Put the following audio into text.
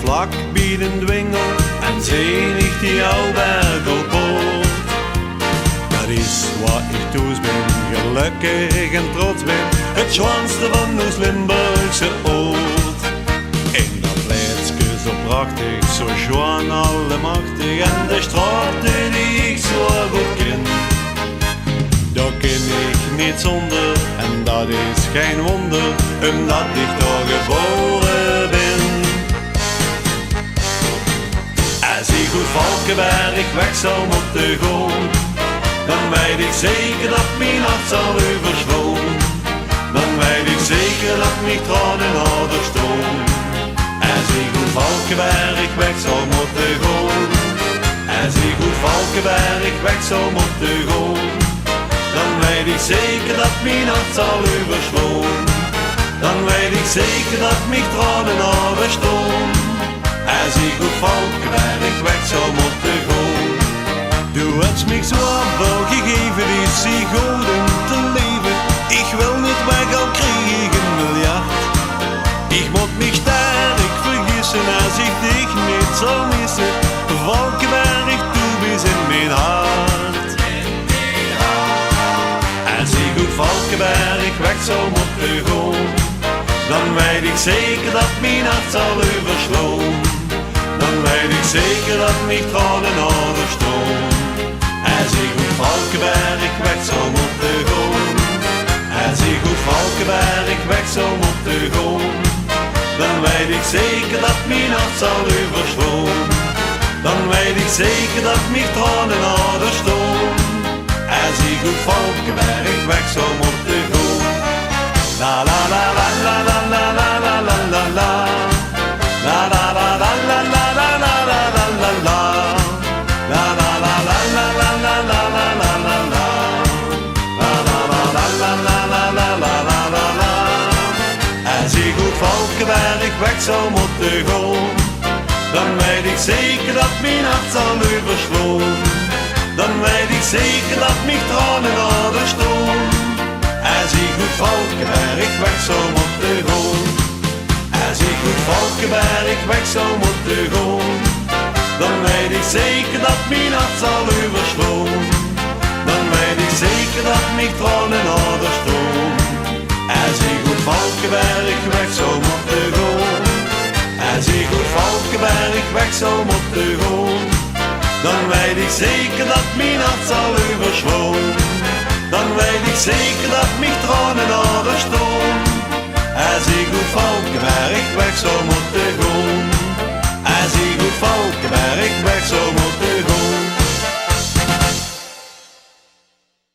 vlak bij de dwingel en zenig die oude Berkelpoort. Dat is wat ik toes ben, gelukkig en trots ben, het schoonste van ons Limburgse oord. En dat plaatsje zo prachtig, zo schoon allemachtig, en de straten die ik zo goed ken. Daar ken ik niet zonder, en dat is geen wonder, omdat ik daar geboren ben. Als ik goed Valkenberg weg zou moeten gaan, dan weet ik zeker dat mijn hart zal overstroom. Dan weet ik zeker dat mijn tranen harder stroom. Als ik goed Valkenberg weg zou moeten gaan, als ik goed Valkenberg weg zou moeten gaan, dan weet ik zeker dat mijn hart zal overstroom. Dan weet ik zeker dat mijn tranen harder stroom. Als ik goed Valkenberg weg zou moeten gaan. Du hebt mij zoveel gegeven, is die goden te leven. Ik wil niet weg, al kreeg ik een miljard. Ik moet mij sterk vergissen als ik dich niet zou missen. Valkenberg, du bist in mijn hart. Als ik goed Valkenberg weg zou moeten gaan, dan weet ik zeker dat mijn hart zal overstroom. Dan weet ik zeker dat mijn tranen harder stroom. Als ik goed Valkenberg weg zou moeten gaan, als ik goed Valkenberg weg zou moeten gaan, dan weet ik zeker dat mijn hart zal overstroom. Dan weet ik zeker dat mijn tranen harder stroom. Als ik goed Valkenberg weg zou moeten gaan. La la la la la la la la la la la la. La la la la la la la la la la la la. La la la la la la la la la la la la. La la la la la la la la la la la la. Als ik goed Valkenberg weg zou moeten gaan, dan weet ik zeker dat mijn hart zal overstroom. Dan weet ik zeker dat mijn tranen harder stroom. Als ik goed Valkenberg weg zou moeten gaan. Als ik goed Valkenberg weg zou moeten gaan, dan weet ik zeker dat mijn hart zal overstroom. Dan weet ik zeker dat mijn tranen harder stroom. Als ik goed Valkenberg weg zou moeten gaan. Als ik goed Valkenberg weg zou moeten gaan, dan weet ik zeker dat mijn hart zal overstroom. Dan weet ik zeker dat mijn tranen harder stroom. Als ik goed Valkenberg weg zou moeten gaan. Als ik goed Valkenberg